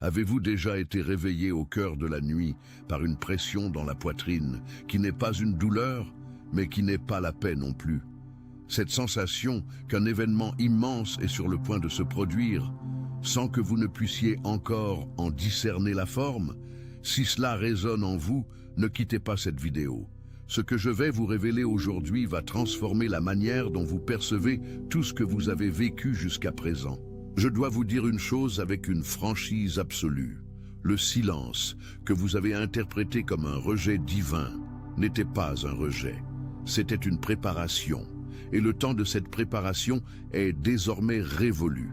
Avez-vous déjà été réveillé au cœur de la nuit par une pression dans la poitrine qui n'est pas une douleur, mais qui n'est pas la paix non plus? Cette sensation qu'un événement immense est sur le point de se produire, sans que vous ne puissiez encore en discerner la forme? Si cela résonne en vous, ne quittez pas cette vidéo. Ce que je vais vous révéler aujourd'hui va transformer la manière dont vous percevez tout ce que vous avez vécu jusqu'à présent. Je dois vous dire une chose avec une franchise absolue. Le silence, que vous avez interprété comme un rejet divin, n'était pas un rejet. C'était une préparation. Et le temps de cette préparation est désormais révolu.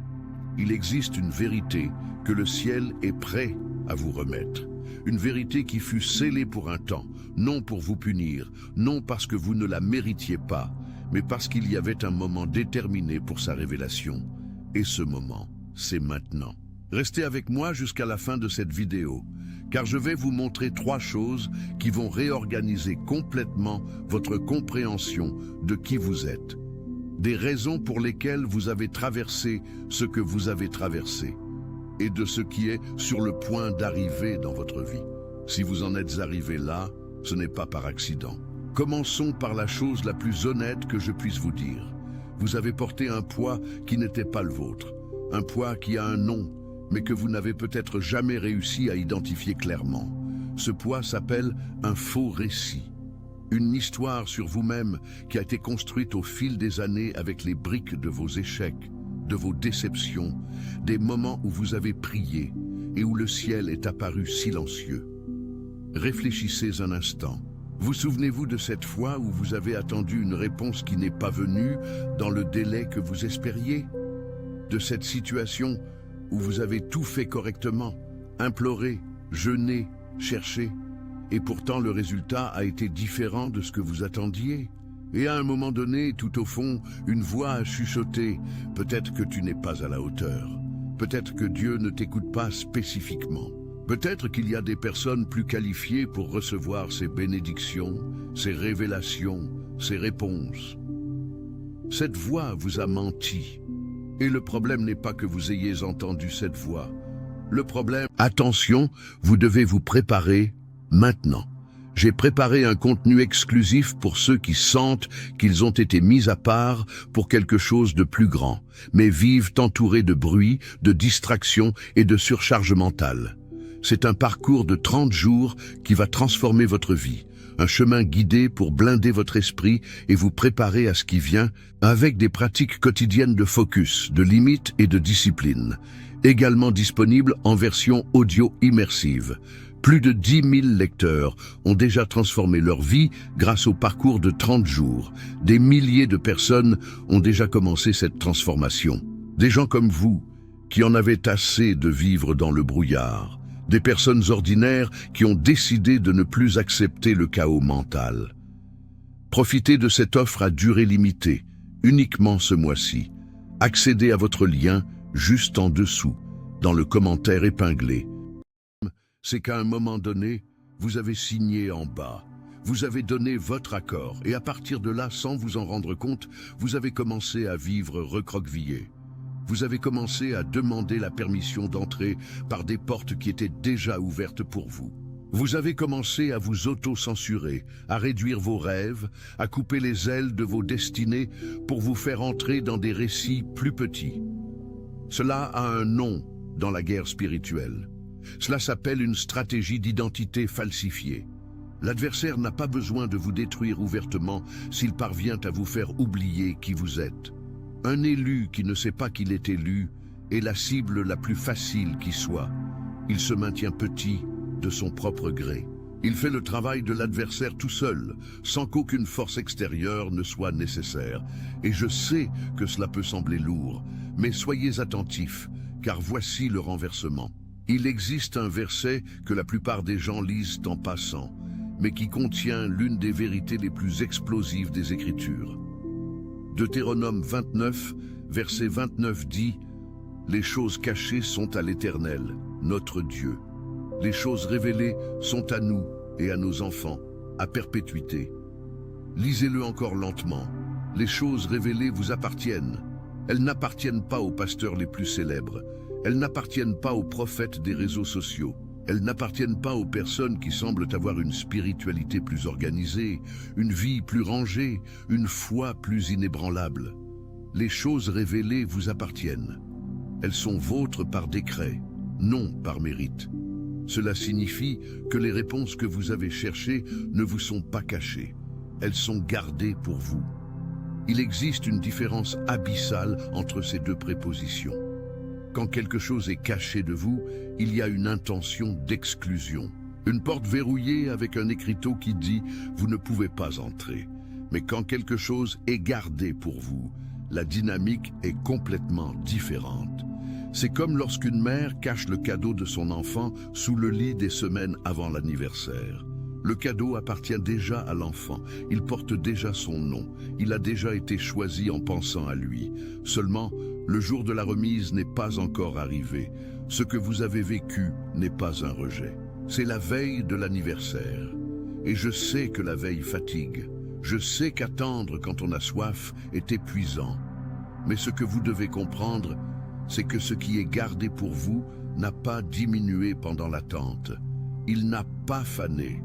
Il existe une vérité que le ciel est prêt à vous remettre. Une vérité qui fut scellée pour un temps, non pour vous punir, non parce que vous ne la méritiez pas, mais parce qu'il y avait un moment déterminé pour sa révélation. Et ce moment, c'est maintenant. Restez avec moi jusqu'à la fin de cette vidéo, car je vais vous montrer 3 choses qui vont réorganiser complètement votre compréhension de qui vous êtes. Des raisons pour lesquelles vous avez traversé ce que vous avez traversé, et de ce qui est sur le point d'arriver dans votre vie. Si vous en êtes arrivé là, ce n'est pas par accident. Commençons par la chose la plus honnête que je puisse vous dire. Vous avez porté un poids qui n'était pas le vôtre, un poids qui a un nom, mais que vous n'avez peut-être jamais réussi à identifier clairement. Ce poids s'appelle un faux récit. Une histoire sur vous-même qui a été construite au fil des années avec les briques de vos échecs, de vos déceptions, des moments où vous avez prié et où le ciel est apparu silencieux. Réfléchissez un instant. Vous souvenez-vous de cette fois où vous avez attendu une réponse qui n'est pas venue dans le délai que vous espériez? De cette situation où vous avez tout fait correctement, imploré, jeûné, cherché, et pourtant le résultat a été différent de ce que vous attendiez? Et à un moment donné, tout au fond, une voix a chuchoté « Peut-être que tu n'es pas à la hauteur. Peut-être que Dieu ne t'écoute pas spécifiquement. Peut-être qu'il y a des personnes plus qualifiées pour recevoir ces bénédictions, ces révélations, ces réponses. » Cette voix vous a menti. Et le problème n'est pas que vous ayez entendu cette voix. Le problème... Attention, vous devez vous préparer maintenant. J'ai préparé un contenu exclusif pour ceux qui sentent qu'ils ont été mis à part pour quelque chose de plus grand, mais vivent entourés de bruit, de distractions et de surcharge mentale. C'est un parcours de 30 jours qui va transformer votre vie, un chemin guidé pour blinder votre esprit et vous préparer à ce qui vient avec des pratiques quotidiennes de focus, de limites et de discipline, également disponible en version audio immersive. Plus de 10 000 lecteurs ont déjà transformé leur vie grâce au parcours de 30 jours. Des milliers de personnes ont déjà commencé cette transformation. Des gens comme vous, qui en avaient assez de vivre dans le brouillard. Des personnes ordinaires qui ont décidé de ne plus accepter le chaos mental. Profitez de cette offre à durée limitée, uniquement ce mois-ci. Accédez à votre lien juste en dessous, dans le commentaire épinglé. C'est qu'à un moment donné, vous avez signé en bas. Vous avez donné votre accord et à partir de là, sans vous en rendre compte, vous avez commencé à vivre recroquevillé. Vous avez commencé à demander la permission d'entrer par des portes qui étaient déjà ouvertes pour vous. Vous avez commencé à vous auto-censurer, à réduire vos rêves, à couper les ailes de vos destinées pour vous faire entrer dans des récits plus petits. Cela a un nom dans la guerre spirituelle. Cela s'appelle une stratégie d'identité falsifiée. L'adversaire n'a pas besoin de vous détruire ouvertement s'il parvient à vous faire oublier qui vous êtes. Un élu qui ne sait pas qu'il est élu est la cible la plus facile qui soit. Il se maintient petit de son propre gré. Il fait le travail de l'adversaire tout seul, sans qu'aucune force extérieure ne soit nécessaire. Et je sais que cela peut sembler lourd, mais soyez attentifs, car voici le renversement. Il existe un verset que la plupart des gens lisent en passant, mais qui contient l'une des vérités les plus explosives des Écritures. Deutéronome 29, verset 29 dit « Les choses cachées sont à l'Éternel, notre Dieu. Les choses révélées sont à nous et à nos enfants, à perpétuité. » Lisez-le encore lentement. Les choses révélées vous appartiennent. Elles n'appartiennent pas aux pasteurs les plus célèbres. Elles n'appartiennent pas aux prophètes des réseaux sociaux. Elles n'appartiennent pas aux personnes qui semblent avoir une spiritualité plus organisée, une vie plus rangée, une foi plus inébranlable. Les choses révélées vous appartiennent. Elles sont vôtres par décret, non par mérite. Cela signifie que les réponses que vous avez cherchées ne vous sont pas cachées. Elles sont gardées pour vous. Il existe une différence abyssale entre ces deux prépositions. Quand quelque chose est caché de vous, il y a une intention d'exclusion. Une porte verrouillée avec un écriteau qui dit « vous ne pouvez pas entrer ». Mais quand quelque chose est gardé pour vous, la dynamique est complètement différente. C'est comme lorsqu'une mère cache le cadeau de son enfant sous le lit des semaines avant l'anniversaire. Le cadeau appartient déjà à l'enfant, il porte déjà son nom, il a déjà été choisi en pensant à lui. Seulement, le jour de la remise n'est pas encore arrivé. Ce que vous avez vécu n'est pas un rejet. C'est la veille de l'anniversaire. Et je sais que la veille fatigue. Je sais qu'attendre quand on a soif est épuisant. Mais ce que vous devez comprendre, c'est que ce qui est gardé pour vous n'a pas diminué pendant l'attente. Il n'a pas fané.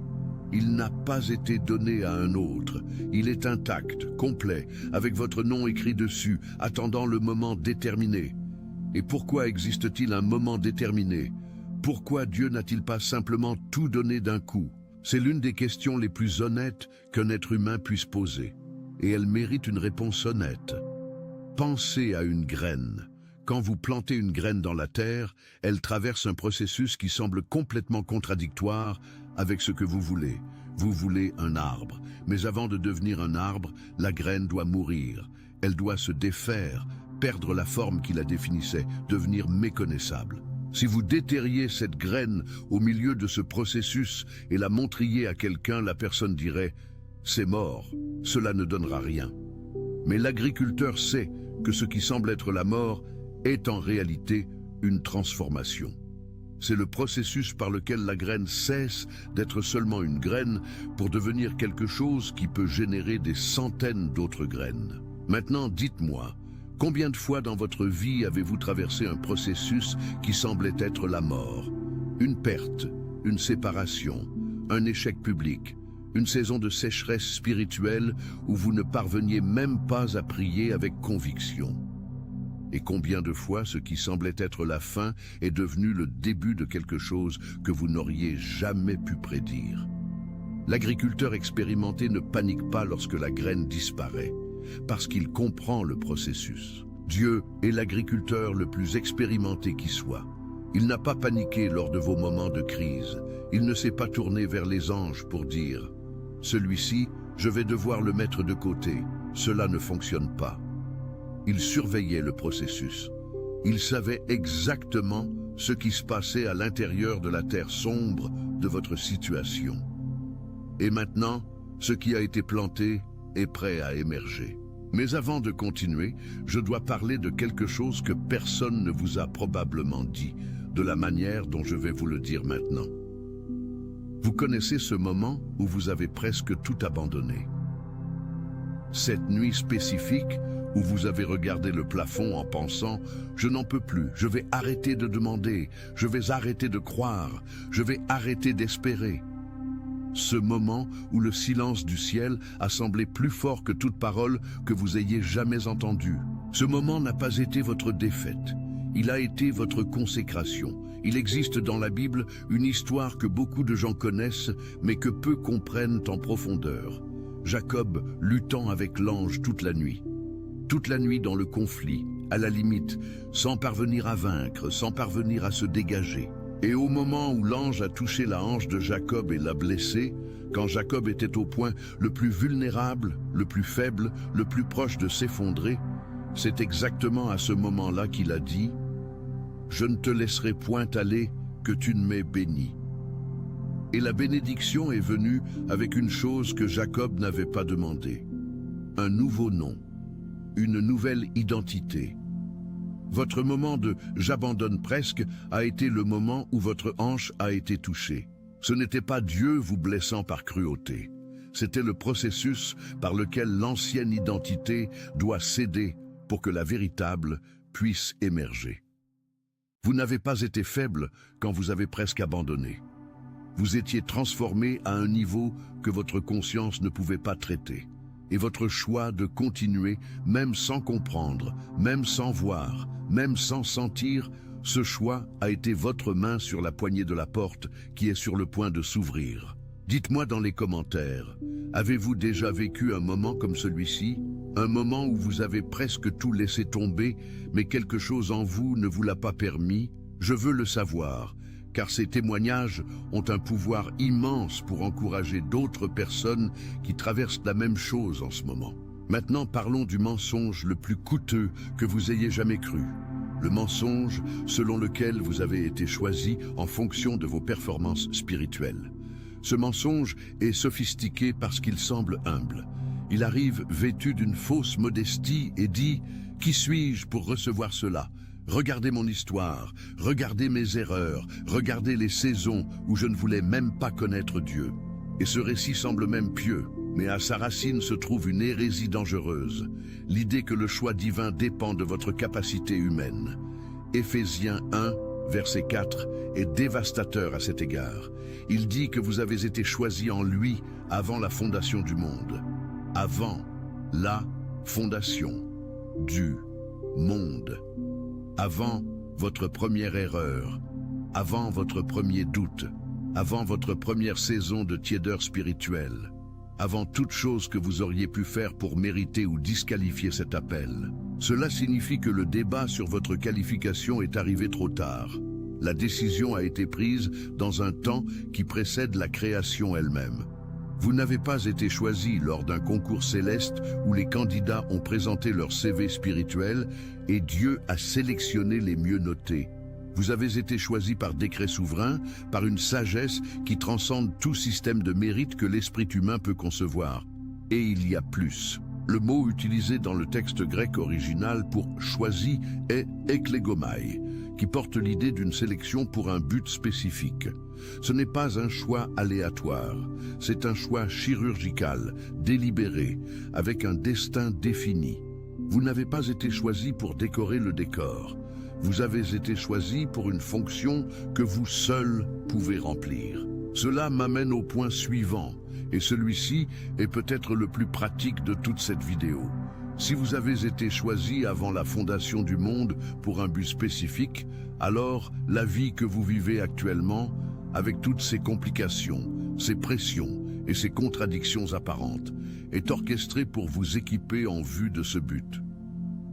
Il n'a pas été donné à un autre. Il est intact, complet, avec votre nom écrit dessus, attendant le moment déterminé. Et pourquoi existe-t-il un moment déterminé? Pourquoi Dieu n'a-t-il pas simplement tout donné d'un coup? C'est l'une des questions les plus honnêtes qu'un être humain puisse poser. Et elle mérite une réponse honnête. Pensez à une graine. Quand vous plantez une graine dans la terre, elle traverse un processus qui semble complètement contradictoire avec ce que vous voulez. Vous voulez un arbre, mais avant de devenir un arbre, la graine doit mourir. Elle doit se défaire, perdre la forme qui la définissait, devenir méconnaissable. Si vous déterriez cette graine au milieu de ce processus et la montriez à quelqu'un, la personne dirait « c'est mort, cela ne donnera rien ». Mais l'agriculteur sait que ce qui semble être la mort est en réalité une transformation. C'est le processus par lequel la graine cesse d'être seulement une graine pour devenir quelque chose qui peut générer des centaines d'autres graines. Maintenant, dites-moi, combien de fois dans votre vie avez-vous traversé un processus qui semblait être la mort? Une perte, une séparation, un échec public, une saison de sécheresse spirituelle où vous ne parveniez même pas à prier avec conviction. Et combien de fois ce qui semblait être la fin est devenu le début de quelque chose que vous n'auriez jamais pu prédire? L'agriculteur expérimenté ne panique pas lorsque la graine disparaît, parce qu'il comprend le processus. Dieu est l'agriculteur le plus expérimenté qui soit. Il n'a pas paniqué lors de vos moments de crise. Il ne s'est pas tourné vers les anges pour dire « Celui-ci, je vais devoir le mettre de côté. Cela ne fonctionne pas. » Il surveillait le processus. Il savait exactement ce qui se passait à l'intérieur de la terre sombre de votre situation. Et maintenant, ce qui a été planté est prêt à émerger. Mais avant de continuer, je dois parler de quelque chose que personne ne vous a probablement dit, de la manière dont je vais vous le dire maintenant. Vous connaissez ce moment où vous avez presque tout abandonné. Cette nuit spécifique où vous avez regardé le plafond en pensant « Je n'en peux plus, je vais arrêter de demander, je vais arrêter de croire, je vais arrêter d'espérer ». Ce moment où le silence du ciel a semblé plus fort que toute parole que vous ayez jamais entendue. Ce moment n'a pas été votre défaite, il a été votre consécration. Il existe dans la Bible une histoire que beaucoup de gens connaissent, mais que peu comprennent en profondeur. Jacob luttant avec l'ange toute la nuit. Toute la nuit dans le conflit, à la limite, sans parvenir à vaincre, sans parvenir à se dégager. Et au moment où l'ange a touché la hanche de Jacob et l'a blessé, quand Jacob était au point le plus vulnérable, le plus faible, le plus proche de s'effondrer, c'est exactement à ce moment-là qu'il a dit « Je ne te laisserai point aller que tu ne m'aies béni ». Et la bénédiction est venue avec une chose que Jacob n'avait pas demandé. Un nouveau nom, une nouvelle identité. Votre moment de « j'abandonne presque » a été le moment où votre hanche a été touchée. Ce n'était pas Dieu vous blessant par cruauté. C'était le processus par lequel l'ancienne identité doit céder pour que la véritable puisse émerger. Vous n'avez pas été faible quand vous avez presque abandonné. Vous étiez transformé à un niveau que votre conscience ne pouvait pas traiter. Et votre choix de continuer, même sans comprendre, même sans voir, même sans sentir, ce choix a été votre main sur la poignée de la porte qui est sur le point de s'ouvrir. Dites-moi dans les commentaires, avez-vous déjà vécu un moment comme celui-ci? Un moment où vous avez presque tout laissé tomber, mais quelque chose en vous ne vous l'a pas permis? Je veux le savoir, car ces témoignages ont un pouvoir immense pour encourager d'autres personnes qui traversent la même chose en ce moment. Maintenant, parlons du mensonge le plus coûteux que vous ayez jamais cru. Le mensonge selon lequel vous avez été choisi en fonction de vos performances spirituelles. Ce mensonge est sophistiqué parce qu'il semble humble. Il arrive vêtu d'une fausse modestie et dit « Qui suis-je pour recevoir cela ? Regardez mon histoire, regardez mes erreurs, regardez les saisons où je ne voulais même pas connaître Dieu. » Et ce récit semble même pieux, mais à sa racine se trouve une hérésie dangereuse, l'idée que le choix divin dépend de votre capacité humaine. Éphésiens 1, verset 4, est dévastateur à cet égard. Il dit que vous avez été choisis en lui avant la fondation du monde. Avant la fondation du monde. Avant votre première erreur, avant votre premier doute, avant votre première saison de tiédeur spirituelle, avant toute chose que vous auriez pu faire pour mériter ou disqualifier cet appel. Cela signifie que le débat sur votre qualification est arrivé trop tard. La décision a été prise dans un temps qui précède la création elle-même. Vous n'avez pas été choisi lors d'un concours céleste où les candidats ont présenté leur CV spirituel et Dieu a sélectionné les mieux notés. Vous avez été choisi par décret souverain, par une sagesse qui transcende tout système de mérite que l'esprit humain peut concevoir. Et il y a plus. Le mot utilisé dans le texte grec original pour « choisi » est « eklegomai », qui porte l'idée d'une sélection pour un but spécifique. Ce n'est pas un choix aléatoire, c'est un choix chirurgical, délibéré, avec un destin défini. Vous n'avez pas été choisi pour décorer le décor. Vous avez été choisi pour une fonction que vous seul pouvez remplir. Cela m'amène au point suivant, et celui-ci est peut-être le plus pratique de toute cette vidéo. Si vous avez été choisi avant la fondation du monde pour un but spécifique, alors la vie que vous vivez actuellement, avec toutes ses complications, ses pressions et ses contradictions apparentes, est orchestrée pour vous équiper en vue de ce but.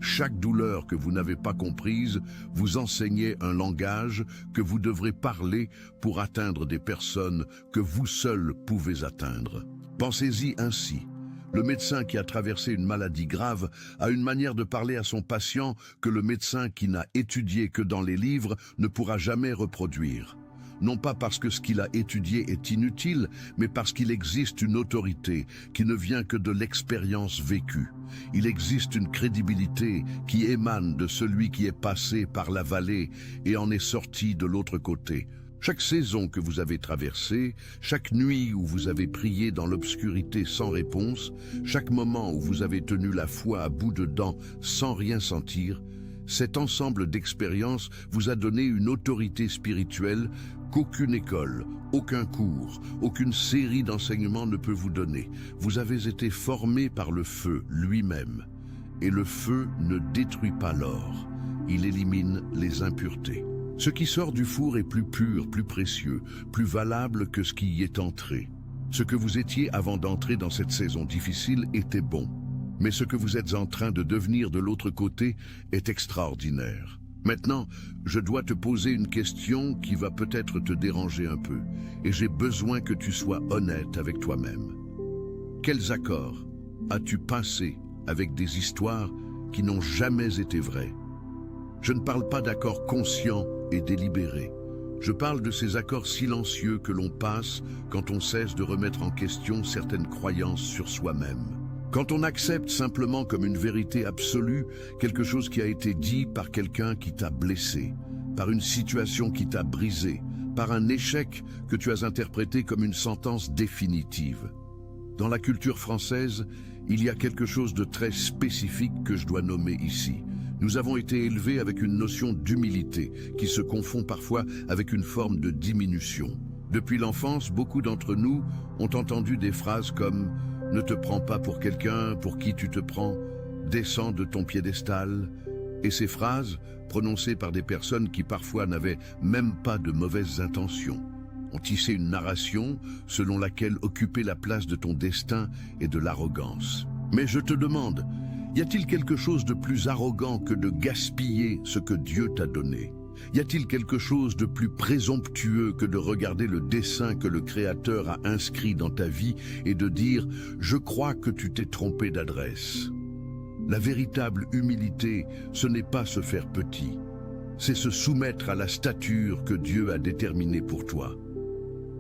Chaque douleur que vous n'avez pas comprise vous enseignait un langage que vous devrez parler pour atteindre des personnes que vous seul pouvez atteindre. Pensez-y ainsi. Le médecin qui a traversé une maladie grave a une manière de parler à son patient que le médecin qui n'a étudié que dans les livres ne pourra jamais reproduire. Non pas parce que ce qu'il a étudié est inutile, mais parce qu'il existe une autorité qui ne vient que de l'expérience vécue. Il existe une crédibilité qui émane de celui qui est passé par la vallée et en est sorti de l'autre côté. Chaque saison que vous avez traversée, chaque nuit où vous avez prié dans l'obscurité sans réponse, chaque moment où vous avez tenu la foi à bout de dents sans rien sentir, cet ensemble d'expériences vous a donné une autorité spirituelle qu'aucune école, aucun cours, aucune série d'enseignements ne peut vous donner. Vous avez été formé par le feu lui-même. Et le feu ne détruit pas l'or, il élimine les impuretés. Ce qui sort du four est plus pur, plus précieux, plus valable que ce qui y est entré. Ce que vous étiez avant d'entrer dans cette saison difficile était bon. Mais ce que vous êtes en train de devenir de l'autre côté est extraordinaire. Maintenant, je dois te poser une question qui va peut-être te déranger un peu, et j'ai besoin que tu sois honnête avec toi-même. Quels accords as-tu passés avec des histoires qui n'ont jamais été vraies? Je ne parle pas d'accords conscients et délibérés. Je parle de ces accords silencieux que l'on passe quand on cesse de remettre en question certaines croyances sur soi-même. Quand on accepte simplement comme une vérité absolue quelque chose qui a été dit par quelqu'un qui t'a blessé, par une situation qui t'a brisé, par un échec que tu as interprété comme une sentence définitive. Dans la culture française, il y a quelque chose de très spécifique que je dois nommer ici. Nous avons été élevés avec une notion d'humilité qui se confond parfois avec une forme de diminution. Depuis l'enfance, beaucoup d'entre nous ont entendu des phrases comme « Ne te prends pas pour quelqu'un pour qui tu te prends, descends de ton piédestal ». Et ces phrases, prononcées par des personnes qui parfois n'avaient même pas de mauvaises intentions, ont tissé une narration selon laquelle occuper la place de ton destin est de l'arrogance. Mais je te demande, y a-t-il quelque chose de plus arrogant que de gaspiller ce que Dieu t'a donné? Y a-t-il quelque chose de plus présomptueux que de regarder le dessein que le Créateur a inscrit dans ta vie et de dire « Je crois que tu t'es trompé d'adresse ». La véritable humilité, ce n'est pas se faire petit, c'est se soumettre à la stature que Dieu a déterminée pour toi.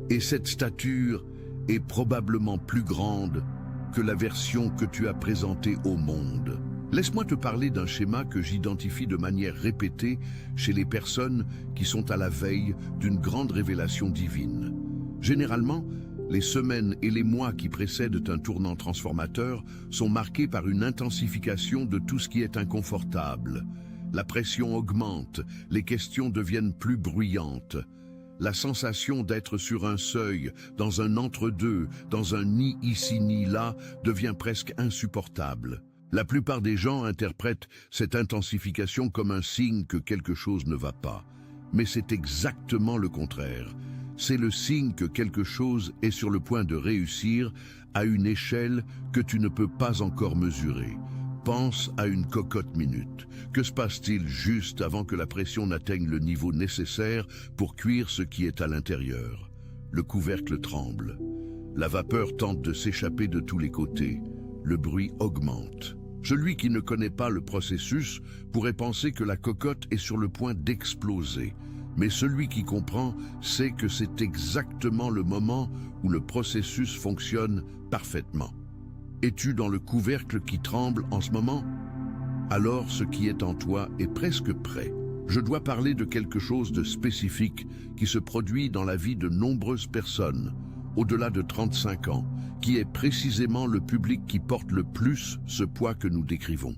Et cette stature est probablement plus grande que la version que tu as présentée au monde. Laisse-moi te parler d'un schéma que j'identifie de manière répétée chez les personnes qui sont à la veille d'une grande révélation divine. Généralement, les semaines et les mois qui précèdent un tournant transformateur sont marqués par une intensification de tout ce qui est inconfortable. La pression augmente, les questions deviennent plus bruyantes. La sensation d'être sur un seuil, dans un entre-deux, dans un ni ici ni là, devient presque insupportable. La plupart des gens interprètent cette intensification comme un signe que quelque chose ne va pas. Mais c'est exactement le contraire. C'est le signe que quelque chose est sur le point de réussir à une échelle que tu ne peux pas encore mesurer. Pense à une cocotte minute. Que se passe-t-il juste avant que la pression n'atteigne le niveau nécessaire pour cuire ce qui est à l'intérieur? Le couvercle tremble. La vapeur tente de s'échapper de tous les côtés. Le bruit augmente. Celui qui ne connaît pas le processus pourrait penser que la cocotte est sur le point d'exploser. Mais celui qui comprend sait que c'est exactement le moment où le processus fonctionne parfaitement. Es-tu dans le couvercle qui tremble en ce moment? Alors ce qui est en toi est presque prêt. Je dois parler de quelque chose de spécifique qui se produit dans la vie de nombreuses personnes, au-delà de 35 ans, qui est précisément le public qui porte le plus ce poids que nous décrivons.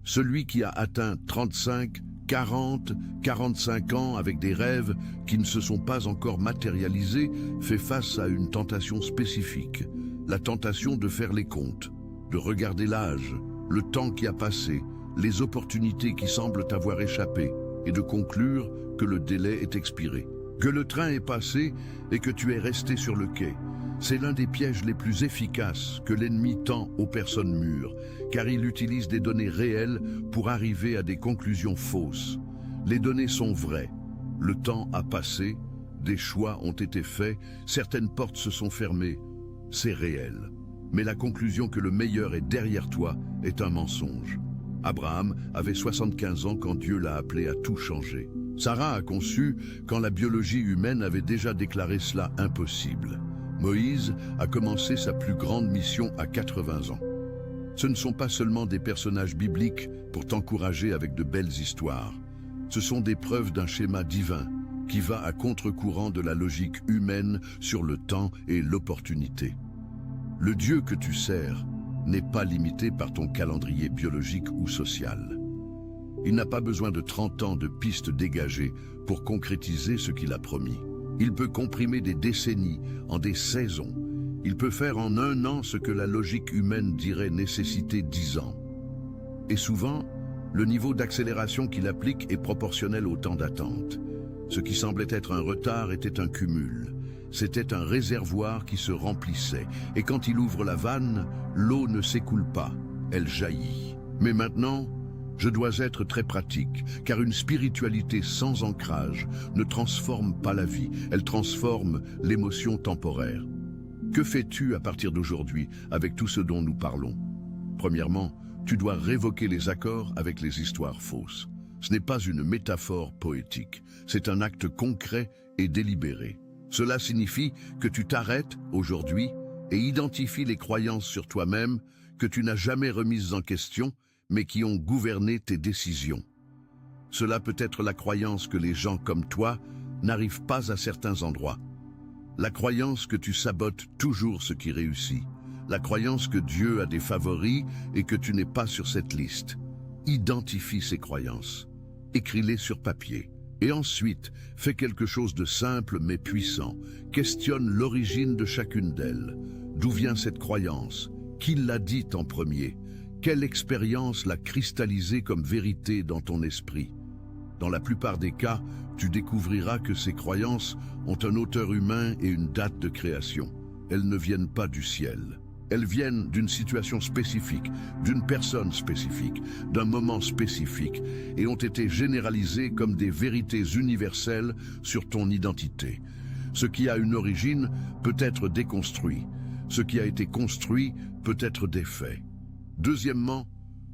Celui qui a atteint 35, 40, 45 ans avec des rêves qui ne se sont pas encore matérialisés fait face à une tentation spécifique, la tentation de faire les comptes, de regarder l'âge, le temps qui a passé, les opportunités qui semblent avoir échappé et de conclure que le délai est expiré, que le train est passé et que tu es resté sur le quai. C'est l'un des pièges les plus efficaces que l'ennemi tend aux personnes mûres, car il utilise des données réelles pour arriver à des conclusions fausses. Les données sont vraies. Le temps a passé, des choix ont été faits, certaines portes se sont fermées. C'est réel. Mais la conclusion que le meilleur est derrière toi est un mensonge. Abraham avait 75 ans quand Dieu l'a appelé à tout changer. Sarah a conçu quand la biologie humaine avait déjà déclaré cela impossible. Moïse a commencé sa plus grande mission à 80 ans. Ce ne sont pas seulement des personnages bibliques pour t'encourager avec de belles histoires. Ce sont des preuves d'un schéma divin qui va à contre-courant de la logique humaine sur le temps et l'opportunité. Le Dieu que tu sers n'est pas limité par ton calendrier biologique ou social. Il n'a pas besoin de 30 ans de pistes dégagées pour concrétiser ce qu'il a promis. Il peut comprimer des décennies en des saisons. Il peut faire en un an ce que la logique humaine dirait nécessiter 10 ans. Et souvent, le niveau d'accélération qu'il applique est proportionnel au temps d'attente. Ce qui semblait être un retard était un cumul. C'était un réservoir qui se remplissait. Et quand il ouvre la vanne, l'eau ne s'écoule pas, elle jaillit. Mais maintenant, je dois être très pratique, car une spiritualité sans ancrage ne transforme pas la vie, elle transforme l'émotion temporaire. Que fais-tu à partir d'aujourd'hui avec tout ce dont nous parlons? Premièrement, tu dois révoquer les accords avec les histoires fausses. Ce n'est pas une métaphore poétique, c'est un acte concret et délibéré. Cela signifie que tu t'arrêtes aujourd'hui et identifies les croyances sur toi-même que tu n'as jamais remises en question, mais qui ont gouverné tes décisions. Cela peut être la croyance que les gens comme toi n'arrivent pas à certains endroits. La croyance que tu sabotes toujours ce qui réussit. La croyance que Dieu a des favoris et que tu n'es pas sur cette liste. Identifie ces croyances. Écris-les sur papier. Et ensuite, fais quelque chose de simple mais puissant. Questionne l'origine de chacune d'elles. D'où vient cette croyance? Qui l'a dite en premier? Quelle expérience l'a cristallisée comme vérité dans ton esprit? Dans la plupart des cas, tu découvriras que ces croyances ont un auteur humain et une date de création. Elles ne viennent pas du ciel. Elles viennent d'une situation spécifique, d'une personne spécifique, d'un moment spécifique, et ont été généralisées comme des vérités universelles sur ton identité. Ce qui a une origine peut être déconstruit. Ce qui a été construit peut être défait. Deuxièmement,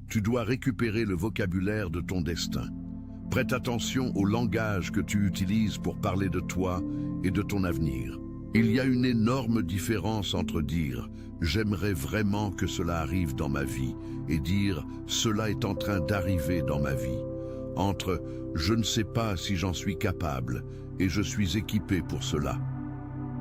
tu dois récupérer le vocabulaire de ton destin. Prête attention au langage que tu utilises pour parler de toi et de ton avenir. Il y a une énorme différence entre dire « j'aimerais vraiment que cela arrive dans ma vie » et dire « cela est en train d'arriver dans ma vie ». Entre « je ne sais pas si j'en suis capable » et « je suis équipé pour cela ».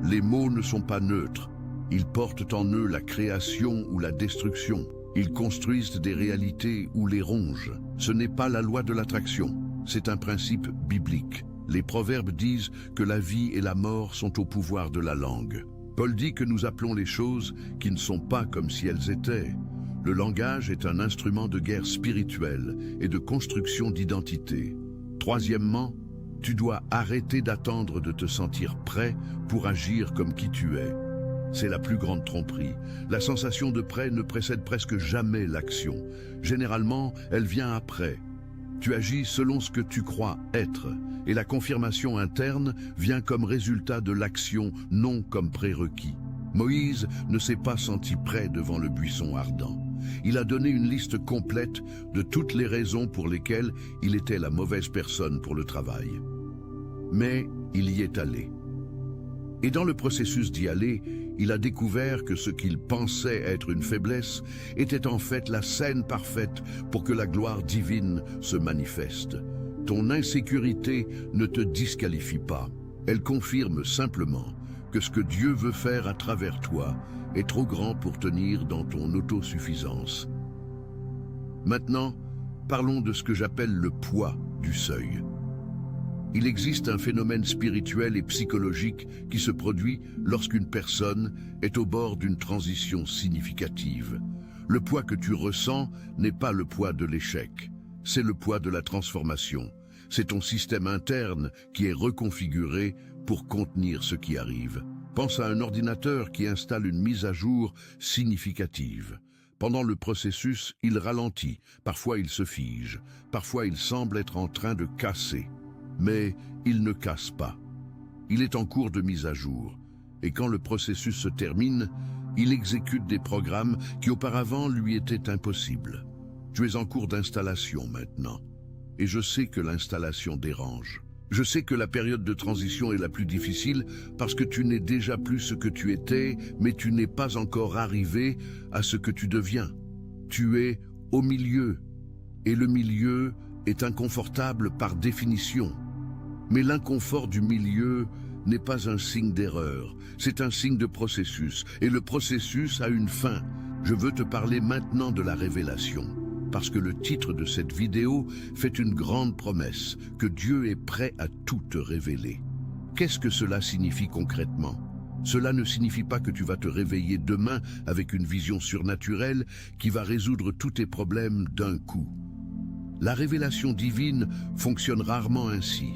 Les mots ne sont pas neutres. Ils portent en eux la création ou la destruction. Ils construisent des réalités ou les rongent. Ce n'est pas la loi de l'attraction, c'est un principe biblique. Les proverbes disent que la vie et la mort sont au pouvoir de la langue. Paul dit que nous appelons les choses qui ne sont pas comme si elles étaient. Le langage est un instrument de guerre spirituelle et de construction d'identité. Troisièmement, tu dois arrêter d'attendre de te sentir prêt pour agir comme qui tu es. C'est la plus grande tromperie. La sensation de prêt ne précède presque jamais l'action. Généralement, elle vient après. Tu agis selon ce que tu crois être, et la confirmation interne vient comme résultat de l'action, non comme prérequis. Moïse ne s'est pas senti prêt devant le buisson ardent. Il a donné une liste complète de toutes les raisons pour lesquelles il était la mauvaise personne pour le travail. Mais il y est allé. Et dans le processus d'y aller, il a découvert que ce qu'il pensait être une faiblesse était en fait la scène parfaite pour que la gloire divine se manifeste. Ton insécurité ne te disqualifie pas. Elle confirme simplement que ce que Dieu veut faire à travers toi est trop grand pour tenir dans ton autosuffisance. Maintenant, parlons de ce que j'appelle le poids du seuil. Il existe un phénomène spirituel et psychologique qui se produit lorsqu'une personne est au bord d'une transition significative. Le poids que tu ressens n'est pas le poids de l'échec, c'est le poids de la transformation. C'est ton système interne qui est reconfiguré pour contenir ce qui arrive. Pense à un ordinateur qui installe une mise à jour significative. Pendant le processus, il ralentit, parfois il se fige, parfois il semble être en train de casser. Mais il ne casse pas. Il est en cours de mise à jour. Et quand le processus se termine, il exécute des programmes qui auparavant lui étaient impossibles. Tu es en cours d'installation maintenant. Et je sais que l'installation dérange. Je sais que la période de transition est la plus difficile parce que tu n'es déjà plus ce que tu étais, mais tu n'es pas encore arrivé à ce que tu deviens. Tu es au milieu. Et le milieu est inconfortable par définition. Mais l'inconfort du milieu n'est pas un signe d'erreur, c'est un signe de processus, et le processus a une fin. Je veux te parler maintenant de la révélation, parce que le titre de cette vidéo fait une grande promesse, que Dieu est prêt à tout te révéler. Qu'est-ce que cela signifie concrètement? Cela ne signifie pas que tu vas te réveiller demain avec une vision surnaturelle qui va résoudre tous tes problèmes d'un coup. La révélation divine fonctionne rarement ainsi.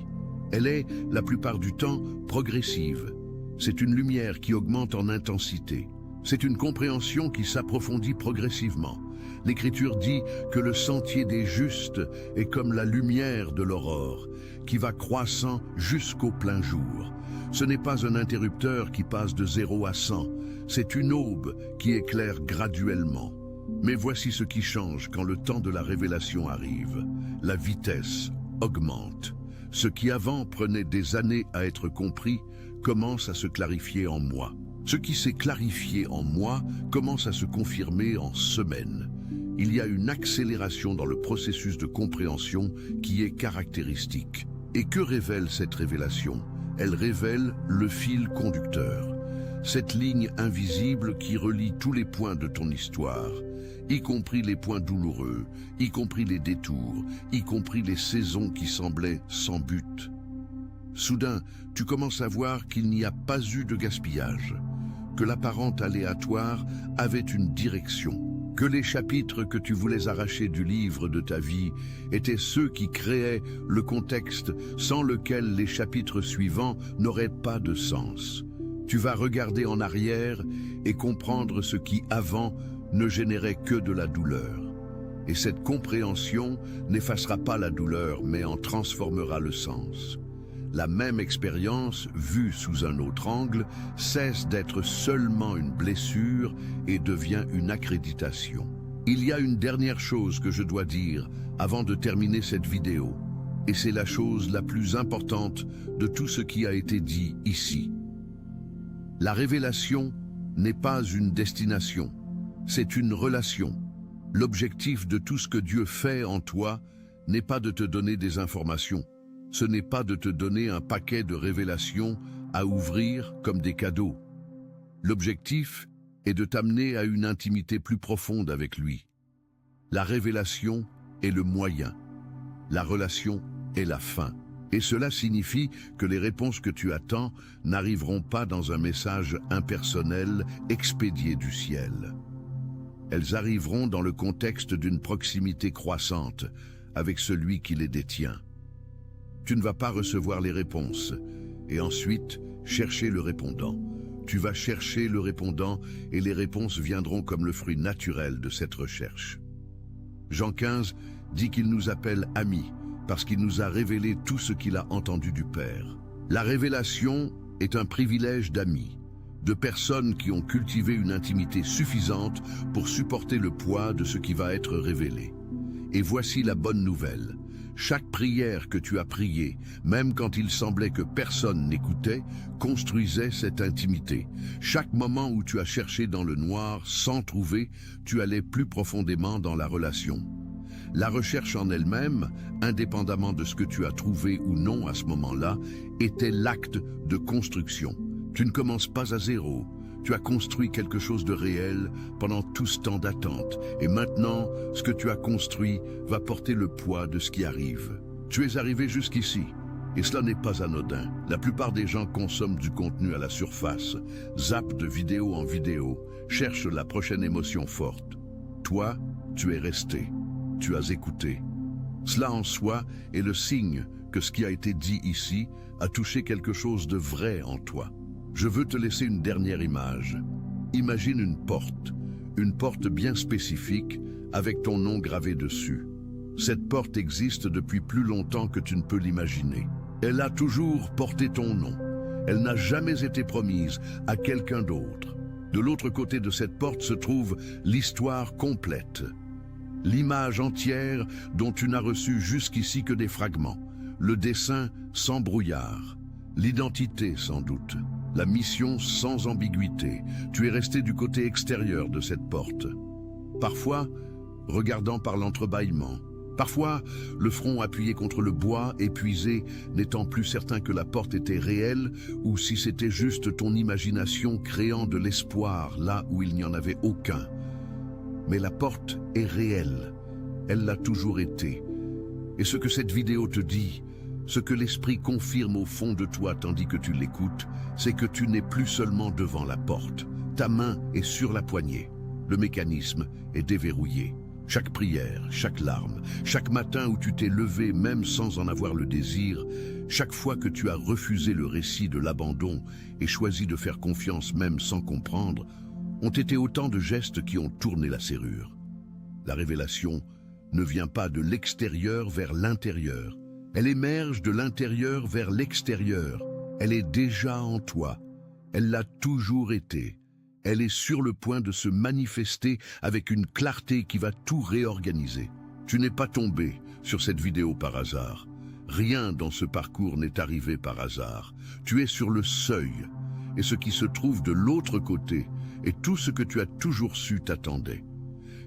Elle est, la plupart du temps, progressive. C'est une lumière qui augmente en intensité. C'est une compréhension qui s'approfondit progressivement. L'Écriture dit que le sentier des justes est comme la lumière de l'aurore, qui va croissant jusqu'au plein jour. Ce n'est pas un interrupteur qui passe de 0 à 100, c'est une aube qui éclaire graduellement. Mais voici ce qui change quand le temps de la révélation arrive. La vitesse augmente. Ce qui avant prenait des années à être compris commence à se clarifier en moi. Ce qui s'est clarifié en moi commence à se confirmer en semaines. Il y a une accélération dans le processus de compréhension qui est caractéristique. Et que révèle cette révélation? Elle révèle le fil conducteur. Cette ligne invisible qui relie tous les points de ton histoire. y compris les points douloureux, y compris les détours, y compris les saisons qui semblaient sans but. Soudain, tu commences à voir qu'il n'y a pas eu de gaspillage, que l'apparente aléatoire avait une direction, que les chapitres que tu voulais arracher du livre de ta vie étaient ceux qui créaient le contexte sans lequel les chapitres suivants n'auraient pas de sens. Tu vas regarder en arrière et comprendre ce qui, avant, ne générait que de la douleur. Et cette compréhension n'effacera pas la douleur, mais en transformera le sens. La même expérience, vue sous un autre angle, cesse d'être seulement une blessure et devient une accréditation. Il y a une dernière chose que je dois dire avant de terminer cette vidéo, et c'est la chose la plus importante de tout ce qui a été dit ici. La révélation n'est pas une destination, c'est une relation. L'objectif de tout ce que Dieu fait en toi n'est pas de te donner des informations. Ce n'est pas de te donner un paquet de révélations à ouvrir comme des cadeaux. L'objectif est de t'amener à une intimité plus profonde avec lui. La révélation est le moyen. La relation est la fin. Et cela signifie que les réponses que tu attends n'arriveront pas dans un message impersonnel expédié du ciel. Elles arriveront dans le contexte d'une proximité croissante avec celui qui les détient. Tu ne vas pas recevoir les réponses et ensuite chercher le répondant. Tu vas chercher le répondant et les réponses viendront comme le fruit naturel de cette recherche. Jean 15 dit qu'il nous appelle amis parce qu'il nous a révélé tout ce qu'il a entendu du Père. La révélation est un privilège d'amis, de personnes qui ont cultivé une intimité suffisante pour supporter le poids de ce qui va être révélé. Et voici la bonne nouvelle. Chaque prière que tu as priée, même quand il semblait que personne n'écoutait, construisait cette intimité. Chaque moment où tu as cherché dans le noir sans trouver, tu allais plus profondément dans la relation. La recherche en elle-même, indépendamment de ce que tu as trouvé ou non à ce moment-là, était l'acte de construction. Tu ne commences pas à zéro. Tu as construit quelque chose de réel pendant tout ce temps d'attente. Et maintenant, ce que tu as construit va porter le poids de ce qui arrive. Tu es arrivé jusqu'ici. Et cela n'est pas anodin. La plupart des gens consomment du contenu à la surface, zappent de vidéo en vidéo, cherchent la prochaine émotion forte. Toi, tu es resté. Tu as écouté. Cela en soi est le signe que ce qui a été dit ici a touché quelque chose de vrai en toi. Je veux te laisser une dernière image. Imagine une porte bien spécifique avec ton nom gravé dessus. Cette porte existe depuis plus longtemps que tu ne peux l'imaginer. Elle a toujours porté ton nom. Elle n'a jamais été promise à quelqu'un d'autre. De l'autre côté de cette porte se trouve l'histoire complète. L'image entière dont tu n'as reçu jusqu'ici que des fragments. Le dessin sans brouillard. L'identité sans doute. La mission sans ambiguïté. Tu es resté du côté extérieur de cette porte. Parfois, regardant par l'entrebâillement. Parfois, le front appuyé contre le bois, épuisé, n'étant plus certain que la porte était réelle ou si c'était juste ton imagination créant de l'espoir là où il n'y en avait aucun. Mais la porte est réelle. Elle l'a toujours été. Et ce que cette vidéo te dit, ce que l'esprit confirme au fond de toi tandis que tu l'écoutes, c'est que tu n'es plus seulement devant la porte. Ta main est sur la poignée. Le mécanisme est déverrouillé. Chaque prière, chaque larme, chaque matin où tu t'es levé même sans en avoir le désir, chaque fois que tu as refusé le récit de l'abandon et choisi de faire confiance même sans comprendre, ont été autant de gestes qui ont tourné la serrure. La révélation ne vient pas de l'extérieur vers l'intérieur. Elle émerge de l'intérieur vers l'extérieur. Elle est déjà en toi. Elle l'a toujours été. Elle est sur le point de se manifester avec une clarté qui va tout réorganiser. Tu n'es pas tombé sur cette vidéo par hasard. Rien dans ce parcours n'est arrivé par hasard. Tu es sur le seuil. Et ce qui se trouve de l'autre côté est tout ce que tu as toujours su t'attendait.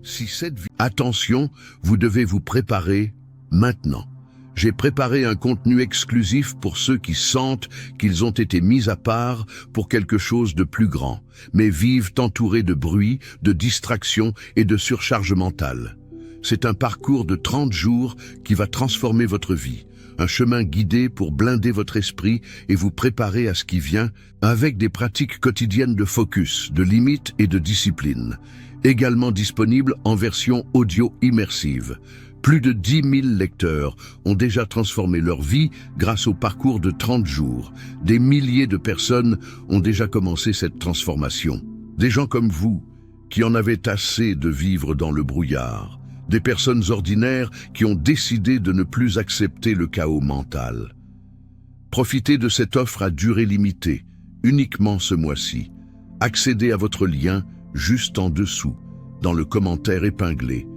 Si cette Attention, vous devez vous préparer maintenant. J'ai préparé un contenu exclusif pour ceux qui sentent qu'ils ont été mis à part pour quelque chose de plus grand, mais vivent entourés de bruit, de distractions et de surcharge mentale. C'est un parcours de 30 jours qui va transformer votre vie, un chemin guidé pour blinder votre esprit et vous préparer à ce qui vient, avec des pratiques quotidiennes de focus, de limites et de discipline, également disponible en version audio immersive. Plus de 10 000 lecteurs ont déjà transformé leur vie grâce au parcours de 30 jours. Des milliers de personnes ont déjà commencé cette transformation. Des gens comme vous, qui en avaient assez de vivre dans le brouillard. Des personnes ordinaires qui ont décidé de ne plus accepter le chaos mental. Profitez de cette offre à durée limitée, uniquement ce mois-ci. Accédez à votre lien juste en dessous, dans le commentaire épinglé.